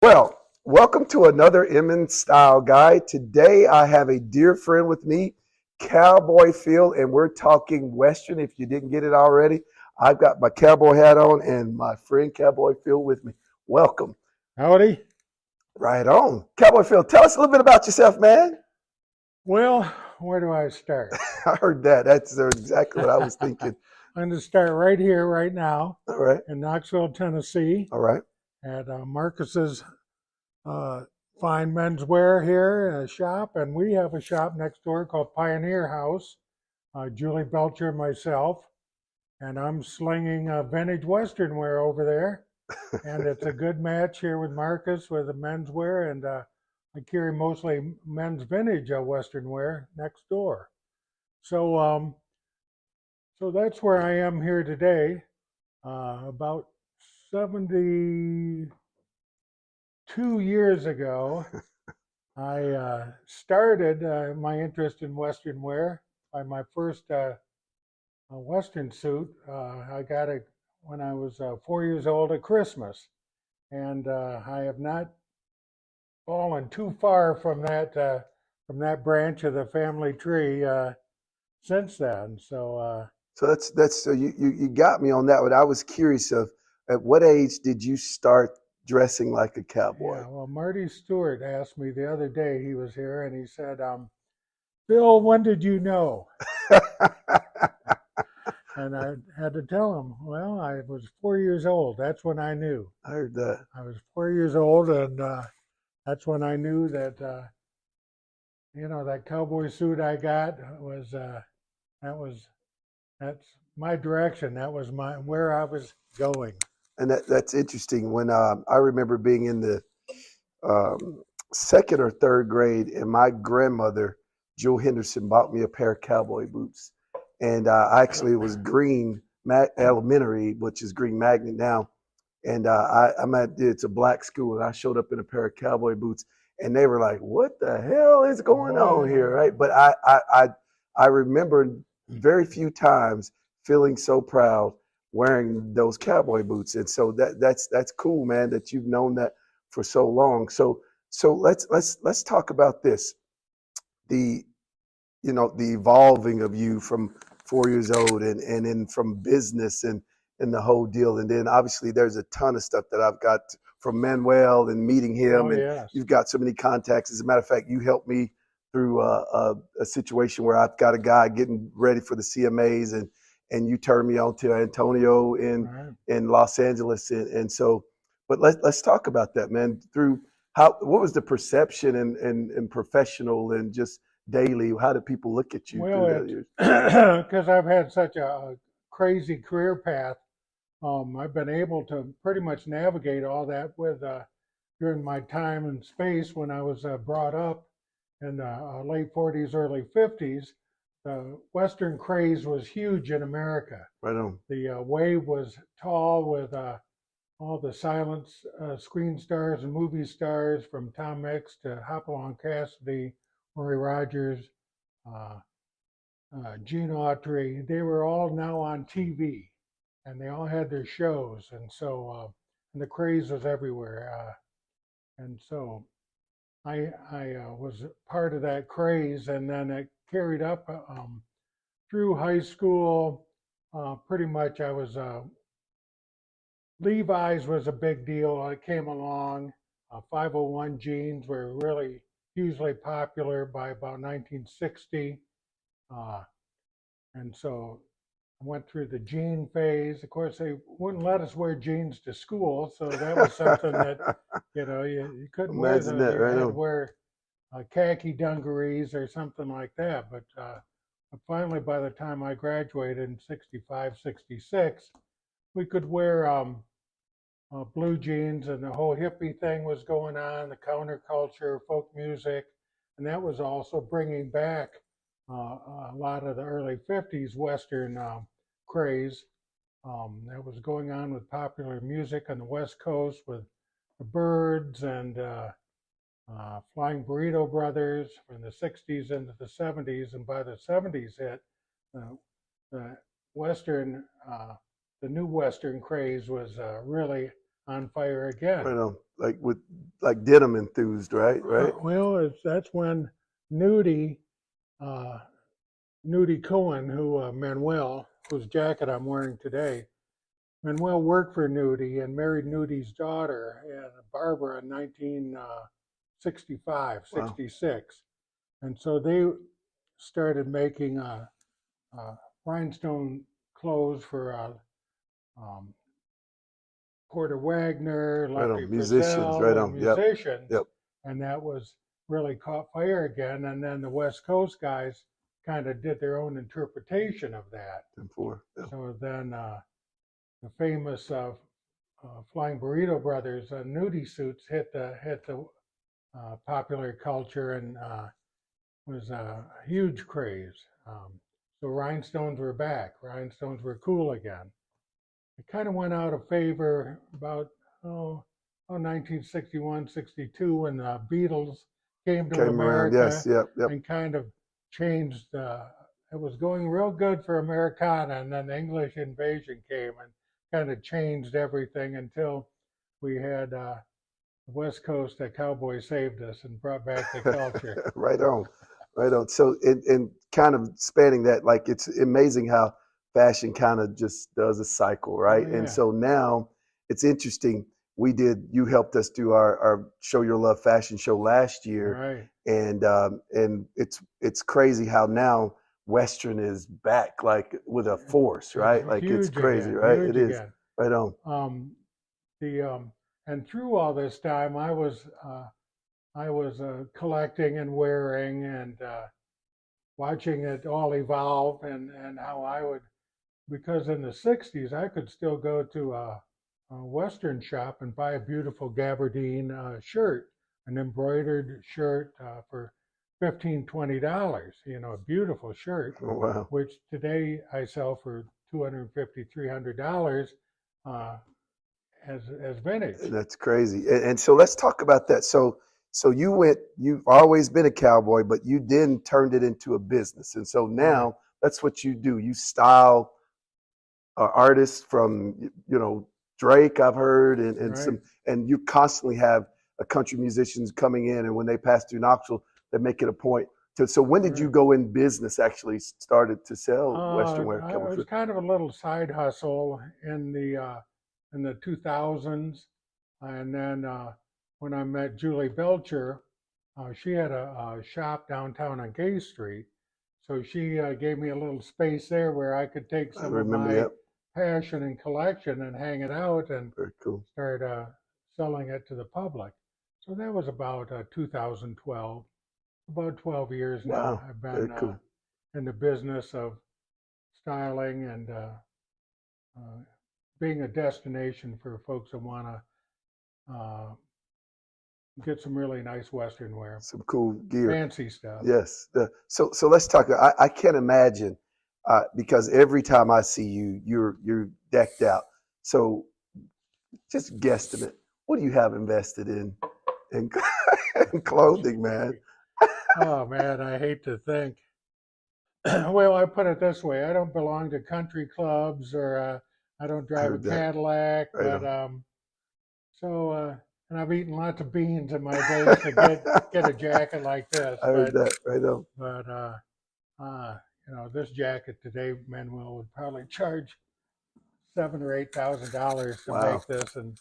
Well, welcome to another Emmons Style Guide. Today I have a dear friend with me, Cowboy Phil, and we're talking Western. If you didn't get it already, I've got my cowboy hat on and my friend Cowboy Phil with me. Welcome. Howdy. Right on. Cowboy Phil, tell us a little bit about yourself, man. Well, where do I start? I heard that. That's exactly what I was thinking. I'm going to start right here, right now, All right. in Knoxville, Tennessee, All right. at Marcus's fine menswear here, a shop, and we have a shop next door called Pioneer House. Julie Belcher and myself, and I'm slinging vintage Western wear over there, and it's a good match here with Marcus with the menswear, and I carry mostly men's vintage Western wear next door. So, so that's where I am here today. About 72 years ago, I started my interest in Western wear by my first Western suit. I got it when I was 4 years old at Christmas, and I have not fallen too far from that branch of the family tree since then. So that's so you got me on that one. I was curious of at what age did you start dressing like a cowboy? Yeah, well, Marty Stewart asked me the other day, he was here, and he said, Bill, when did you know? And I had to tell him, well, I was 4 years old. That's when I knew. I heard that. I was 4 years old, and that's when I knew that, that cowboy suit I got that's my direction. That was where I was going. And that's interesting. When I remember being in the second or third grade, and my grandmother, Joe Henderson, bought me a pair of cowboy boots. And actually, it was Green Elementary, which is Green Magnet now. And it's a black school, and I showed up in a pair of cowboy boots, and they were like, "What the hell is going on here?" Right? But I remember very few times feeling so proud wearing those cowboy boots, and so that's cool, man, that you've known that for so long. So let's talk about this, the evolving of you from 4 years old and then from business and the whole deal, and then obviously there's a ton of stuff that I've got from Manuel and meeting him, and yes. You've got so many contacts. As a matter of fact, you helped me through a situation where I've got a guy getting ready for the CMAs, and you turned me on to Antonio in Los Angeles, and so. But let's talk about that, man. Through what was the perception and professional and just daily? How did people look at you? Well, because I've had such a crazy career path, I've been able to pretty much navigate all that with during my time and space when I was brought up in the late 40s, early 50s. The Western craze was huge in America. Right on. The wave was tall with all the silent screen stars and movie stars, from Tom Mix to Hopalong Cassidy, Murray Rogers, Gene Autry. They were all now on TV, and they all had their shows, and so and the craze was everywhere. And so I was part of that craze, and then it carried up through high school. Pretty much, I was Levi's was a big deal. It came along. 501 jeans were really hugely popular by about 1960. And so I went through the jean phase. Of course, they wouldn't let us wear jeans to school, so that was something that, you couldn't wear those. That, right? You had to wear khaki dungarees or something like that. But finally, by the time I graduated in 65, 66, we could wear blue jeans, and the whole hippie thing was going on, the counterculture, folk music, and that was also bringing back a lot of the early 50s Western craze that was going on with popular music on the West Coast with the Byrds and Flying Burrito Brothers from the 60s into the 70s. And by the 70s hit, the Western, the new Western craze was really on fire again. Right on. Like denim enthused, right? Right. Well, that's when Nudie, uh, Nudie Cohen, who Manuel, whose jacket I'm wearing today, Manuel worked for Nudie and married Nudie's daughter, and Barbara, in 1965, Wow. 66. And so they started making rhinestone clothes for um, Porter Wagner, Right Lefty on. Musicians. Right Frizzell, and on. Yep. musicians. Yep. And that was really caught fire again. And then the West Coast guys kind of did their own interpretation of that. 10-4. Yep. So then the famous Flying Burrito Brothers nudie suits hit the popular culture and was a huge craze. So rhinestones were back. Rhinestones were cool again. It kind of went out of favor about 1961, 62 when the Beatles came to Came around. America Yes. Yep. Yep. and kind of changed. It was going real good for Americana, and then the English invasion came and kind of changed everything until we had the West Coast. That Cowboy saved us and brought back the culture. Right on. Right on. So, and kind of spanning that, like it's amazing how fashion kind of just does a cycle, right? Oh, yeah. And so now it's interesting. You helped us do our Show Your Love fashion show last year, Right. and it's crazy how now Western is back like with a force, right? It's Like it's huge crazy, again, right? huge It is. again. Right on. And through all this time, I was collecting and wearing and watching it all evolve and how I would, because in the 60s I could still go to a Western shop and buy a beautiful gabardine shirt, an embroidered shirt for $15-20, a beautiful shirt, Oh, wow. which today I sell for $250-300 as vintage. That's crazy. And so let's talk about that. So you've always been a cowboy, but you then turned it into a business. And so now that's what you do. You style artists from, Drake, I've heard, and you constantly have country musicians coming in. And when they pass through Knoxville, they make it a point to. So when did you go in business, actually started to sell Western wear? It was kind of a little side hustle in the 2000s. And then when I met Julie Belcher, she had a shop downtown on Gay Street. So she gave me a little space there where I could take some of my passion and collection and hang it out and Very cool. start selling it to the public. So that was about 2012. About 12 years now. Wow. I've been cool. in the business of styling and being a destination for folks that want to get some really nice Western wear. Some cool gear. Fancy stuff. Yes. So let's talk. I can't imagine because every time I see you, you're decked out. So just guesstimate. What do you have invested in clothing, man? Oh man, I hate to think. Well, I put it this way: I don't belong to country clubs, or I don't drive a Cadillac. But and I've eaten lots of beans in my days to get a jacket like this. I heard that. Right on. But this jacket today, Manuel would probably charge $7,000 or $8,000 to make this and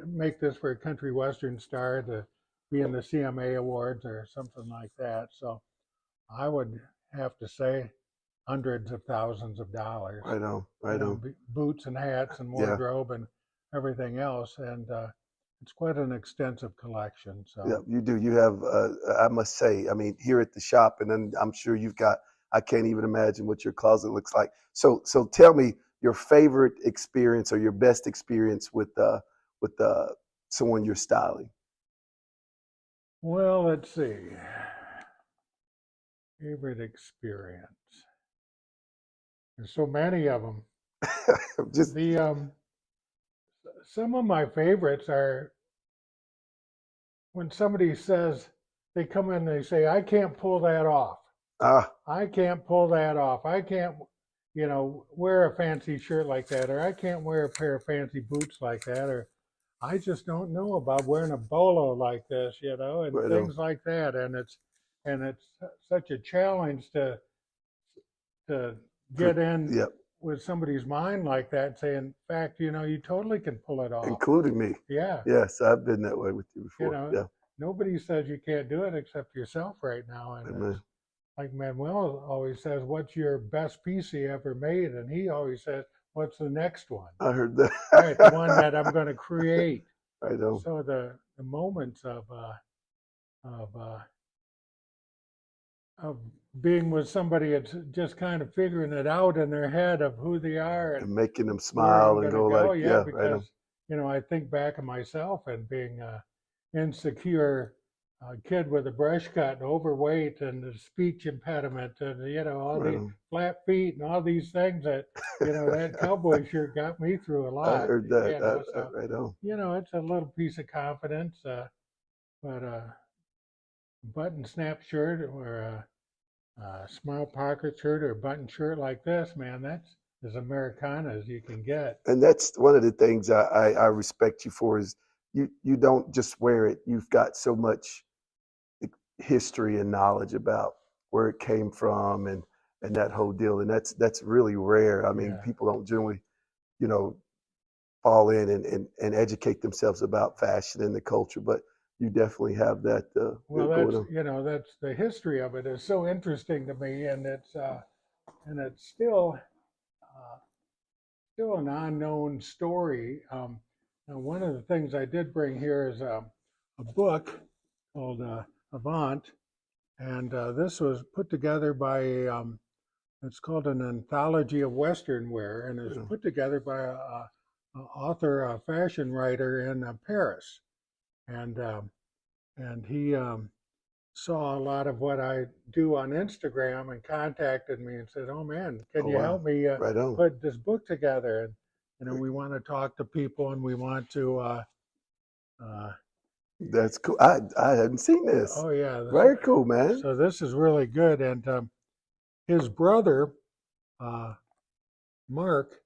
make this for a country western star to be in the CMA Awards or something like that. So I would have to say hundreds of thousands of dollars. Right on. Right on. Boots and hats and wardrobe and everything else. And it's quite an extensive collection. So yeah, you do. You have, I must say, I mean, here at the shop, and then I'm sure you've got, I can't even imagine what your closet looks like. So tell me your favorite experience or your best experience with someone you're styling. Well, let's see. Favorite experience. There's so many of them. Just some of my favorites are when somebody says, they come in and they say, I can't pull that off. I can't pull that off. I can't, wear a fancy shirt like that, or I can't wear a pair of fancy boots like that, or I just don't know about wearing a bolo like this, you know, and Right on. things like that. And it's such a challenge to get in Yep. with somebody's mind like that and say, in fact, you know, you totally can pull it off. Including me. Yeah. Yes, I've been that way with you You before. know, Yeah. nobody says you can't do it except yourself right now. And Amen. it's like Manuel always says, what's your best piece he ever made? And he always says, what's the next one? I heard that. Right, the one that I'm going to create. Right on. So the moments of uh, of being with somebody that's just kind of figuring it out in their head of who they are And and making them where I'm smile and going to go go. like, Yeah, yeah, right on. because you know I think back of myself and being a insecure kid with a brush cut and overweight and a speech impediment and you know all Right these on. flat feet and all these things that you know that cowboy shirt got me through a I lot. heard that. You know, so Right on. you know it's a little piece of confidence, but button snap shirt or a smile pocket shirt or a button shirt like this, man, that's as Americana as you can get. And that's one of the things I respect you for is you don't just wear it. You've got so much history and knowledge about where it came from and that whole deal. And that's really rare. I mean, Yeah. people don't generally, you know, fall in and educate themselves about fashion and the culture, but you definitely have that Well, going that's on. you know that's the history of it is so interesting to me, and it's still an unknown story. Now, one of the things I did bring here is a book called Avant, and this was put together by it's called an anthology of Western wear, and is Yeah. put together by a author, a fashion writer in Paris, and he saw a lot of what I do on Instagram and contacted me and said, "Oh man, can Oh you wow. help me Right on. put this book together?" And you know, we want to talk to people, and we want to. Uh, That's cool. I hadn't seen this. oh yeah, Very cool, man. so this is really good. And his brother, uh, Mark,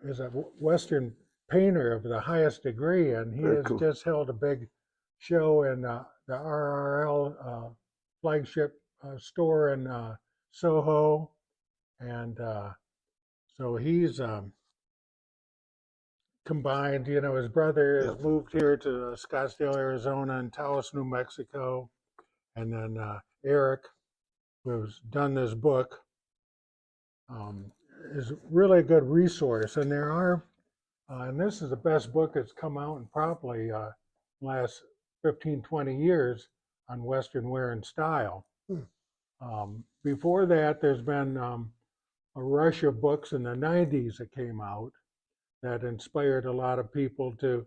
is a Western painter of the highest degree, and he Very has cool. just held a big show in the RRL flagship store in Soho, and so he's combined. You know, his brother Yeah. has moved here to Scottsdale, Arizona, and Taos, New Mexico, and then Eric, who's done this book, is really a good resource. And there are, and this is the best book that's come out in probably last 15, 20 years on Western wear and style. Before that, there's been a rush of books in the 90s that came out that inspired a lot of people to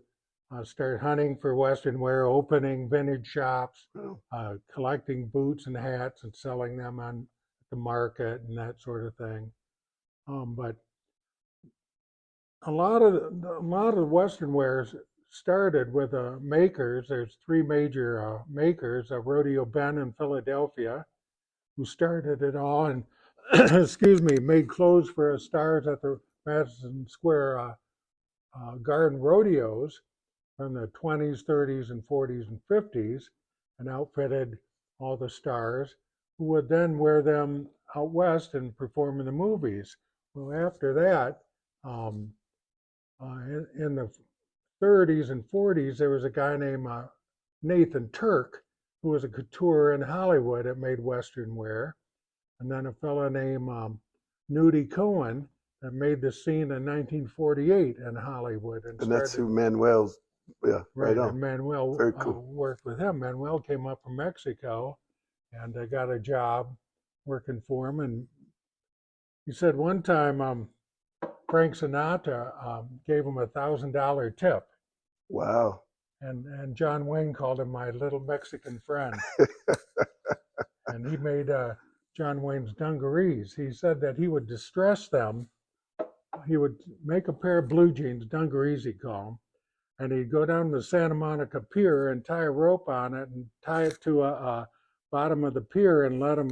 start hunting for Western wear, opening vintage shops, Oh, collecting boots and hats and selling them on the market and that sort of thing. But a lot of Western wares started with makers. There's three major makers: Rodeo Ben in Philadelphia, who started it all, and excuse me, made clothes for stars at the Madison Square Garden rodeos from the 20s, 30s, and 40s and 50s, and outfitted all the stars, who would then wear them out west and perform in the movies. Well, after that, um, in the 30s and 40s, there was a guy named Nathan Turk, who was a couture in Hollywood that made Western wear. And then a fellow named Nudie Cohen that made the scene in 1948 in Hollywood. and that's who Manuel's. Yeah, right on. And Manuel Very cool. worked with him. Manuel came up from Mexico and got a job working for him. And he said one time Frank Sinatra gave him $1,000 tip. Wow. And John Wayne called him my little Mexican friend. And he made John Wayne's dungarees. He said that he would distress them. He would make a pair of blue jeans, dungarees he called them, and he'd go down to the Santa Monica Pier and tie a rope on it and tie it to a bottom of the pier and let them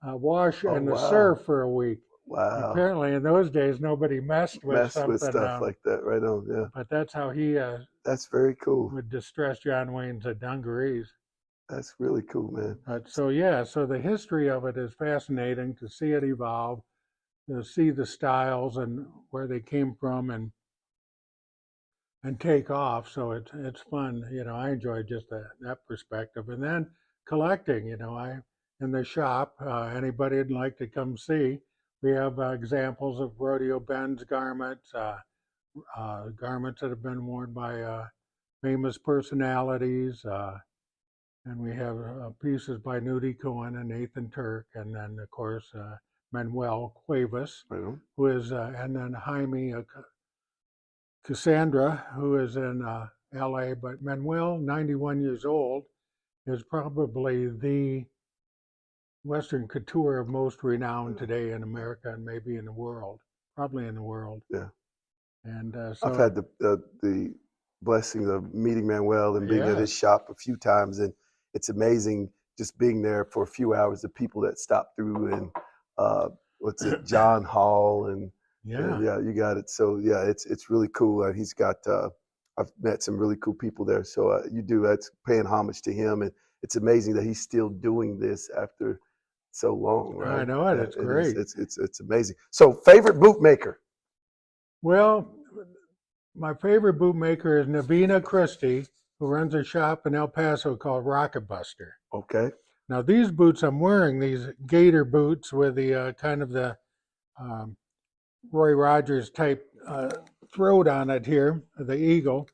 wash in the surf for a week. Wow. Apparently, in those days, nobody messed with Mess with something. stuff like that. Right on. Yeah. But that's how he That's very cool. would distress John Wayne's dungarees. That's really cool, man. But so yeah, so the history of it is fascinating to see it evolve, to see the styles and where they came from, and take off. So it's fun. I enjoy just that perspective. And then collecting. I in the shop. Anybody would like to come see. We have examples of Rodeo Ben's garments, garments that have been worn by famous personalities. And we have pieces by Nudie Cohen and Nathan Turk, and then of course Manuel Cuevas, Right on. who is, and then Jaime Cassandra, who is in L.A. But Manuel, 91 years old, is probably the Western couture of most renown today in America and maybe in the world, probably in the world. Yeah. And I've had the blessing of meeting Manuel and being at his yes, shop a few times, and it's amazing just being there for a few hours. The people that stop through, and what's it, John Hall, and yeah, yeah, you got it. So yeah, it's really cool. He's got I've met some really cool people there. So you do that's paying homage to him, and it's amazing that he's still doing this after so long, right? I know it. Yeah, It's great. It's amazing. So favorite bootmaker? Well, my favorite bootmaker is Navina Christie, who runs a shop in El Paso called Rocket Buster. Okay. Now, these boots I'm wearing, these gator boots with the kind of the um, Roy Rogers type throat on it here, the eagle,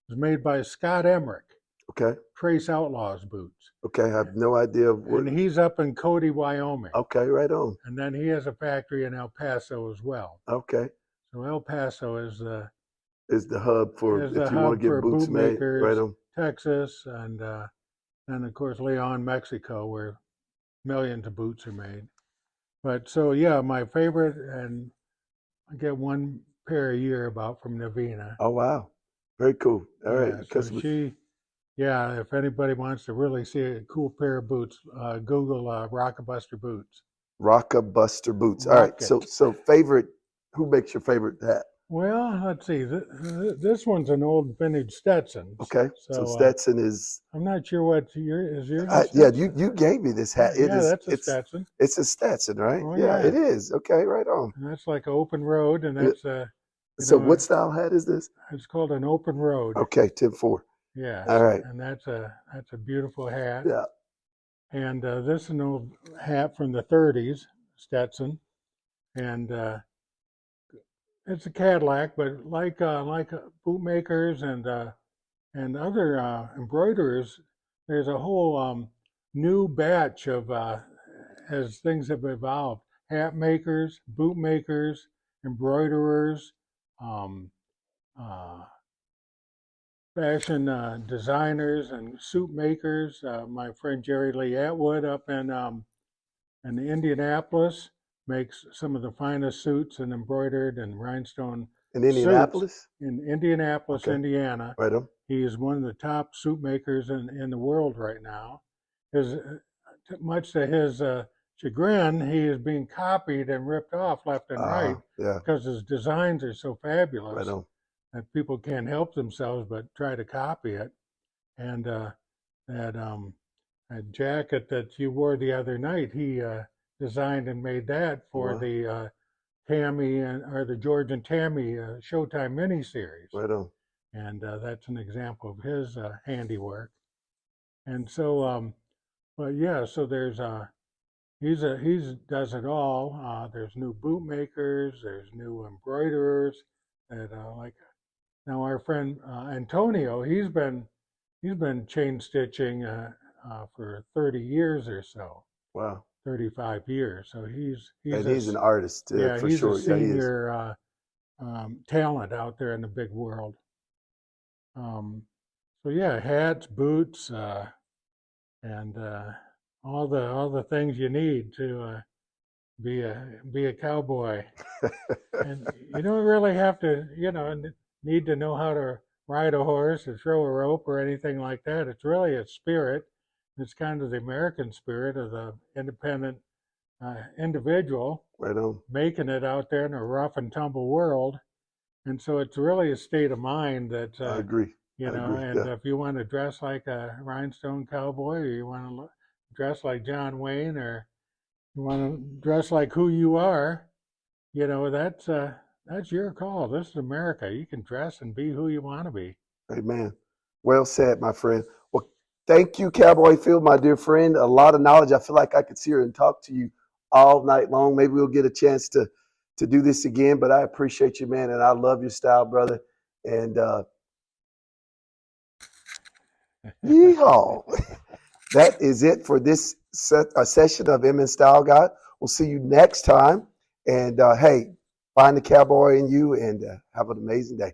was made by Scott Emmerich, Okay. Trace Outlaws boots. Okay. I have no idea of what. And he's up in Cody, Wyoming. Okay. Right on. And then he has a factory in El Paso as well. Okay. So El Paso is the hub for is if the you want hub to for get boots made. bootmakers, Right on. Texas, and of course Leon, Mexico, where millions of boots are made. But so yeah, my favorite, and I get one pair a year about from Navina. Oh wow. Very cool. All right. Yeah, so yeah, if anybody wants to really see a cool pair of boots, Google Rocket Buster boots. Rocket Buster boots. All right. Rocket. So favorite. Who makes your favorite hat? Well, let's see. This one's an old vintage Stetson. Okay. So Stetson is. I'm not sure what yours. Yeah, you gave me this hat. That's a Stetson. It's a Stetson, right? Oh, yeah, yeah, it is. Okay, right on. And that's like an open road, and that's So what style hat is this? It's called an open road. Okay, 10-4. Yeah. All right. And that's a beautiful hat. Yeah. And this is an old hat from the 30s, Stetson, and it's a Cadillac, but like bootmakers and other embroiderers, there's a whole new batch of as things have evolved. Hat makers, bootmakers, embroiderers, um, fashion designers, and suit makers. My friend Jerry Lee Atwood up in Indianapolis makes some of the finest suits and embroidered and rhinestone In Indianapolis? suits in Indianapolis, Okay. Indiana. Right on. He is one of the top suit makers in the world right now. Much to his chagrin, he is being copied and ripped off left and right Yeah. because his designs are so fabulous Right on. that people can't help themselves but try to copy it. And that jacket that you wore the other night, he designed and made that for the Tammy or the George and Tammy Showtime miniseries. Right on. And that's an example of his handiwork. And so, but yeah, so there's he's does it all. There's new bootmakers, there's new embroiderers that like now our friend Antonio, he's been chain stitching for 30 years or so. Wow. 35 years. So he's an artist for he's sure. a senior talent out there in the big world. So yeah, hats, boots, and all the things you need to be a cowboy. And you don't really have to, need to know how to ride a horse or throw a rope or anything like that. It's really a spirit. It's kind of the American spirit of the independent individual Right on. making it out there in a rough and tumble world. And so it's really a state of mind that, I agree. you I know, agree. and Yeah. if you want to dress like a rhinestone cowboy, or you want to dress like John Wayne, or you want to dress like who you are, you know, that's your call. This is America. You can dress and be who you want to be. Amen. Well said, my friend. Well, thank you, Cowboy Phil, my dear friend. A lot of knowledge. I feel like I could sit here and talk to you all night long. Maybe we'll get a chance to do this again, but I appreciate you, man, and I love your style, brother. And yeehaw. That is it for this session of M and Style Guide. We'll see you next time. And hey, find the cowboy in you and have an amazing day.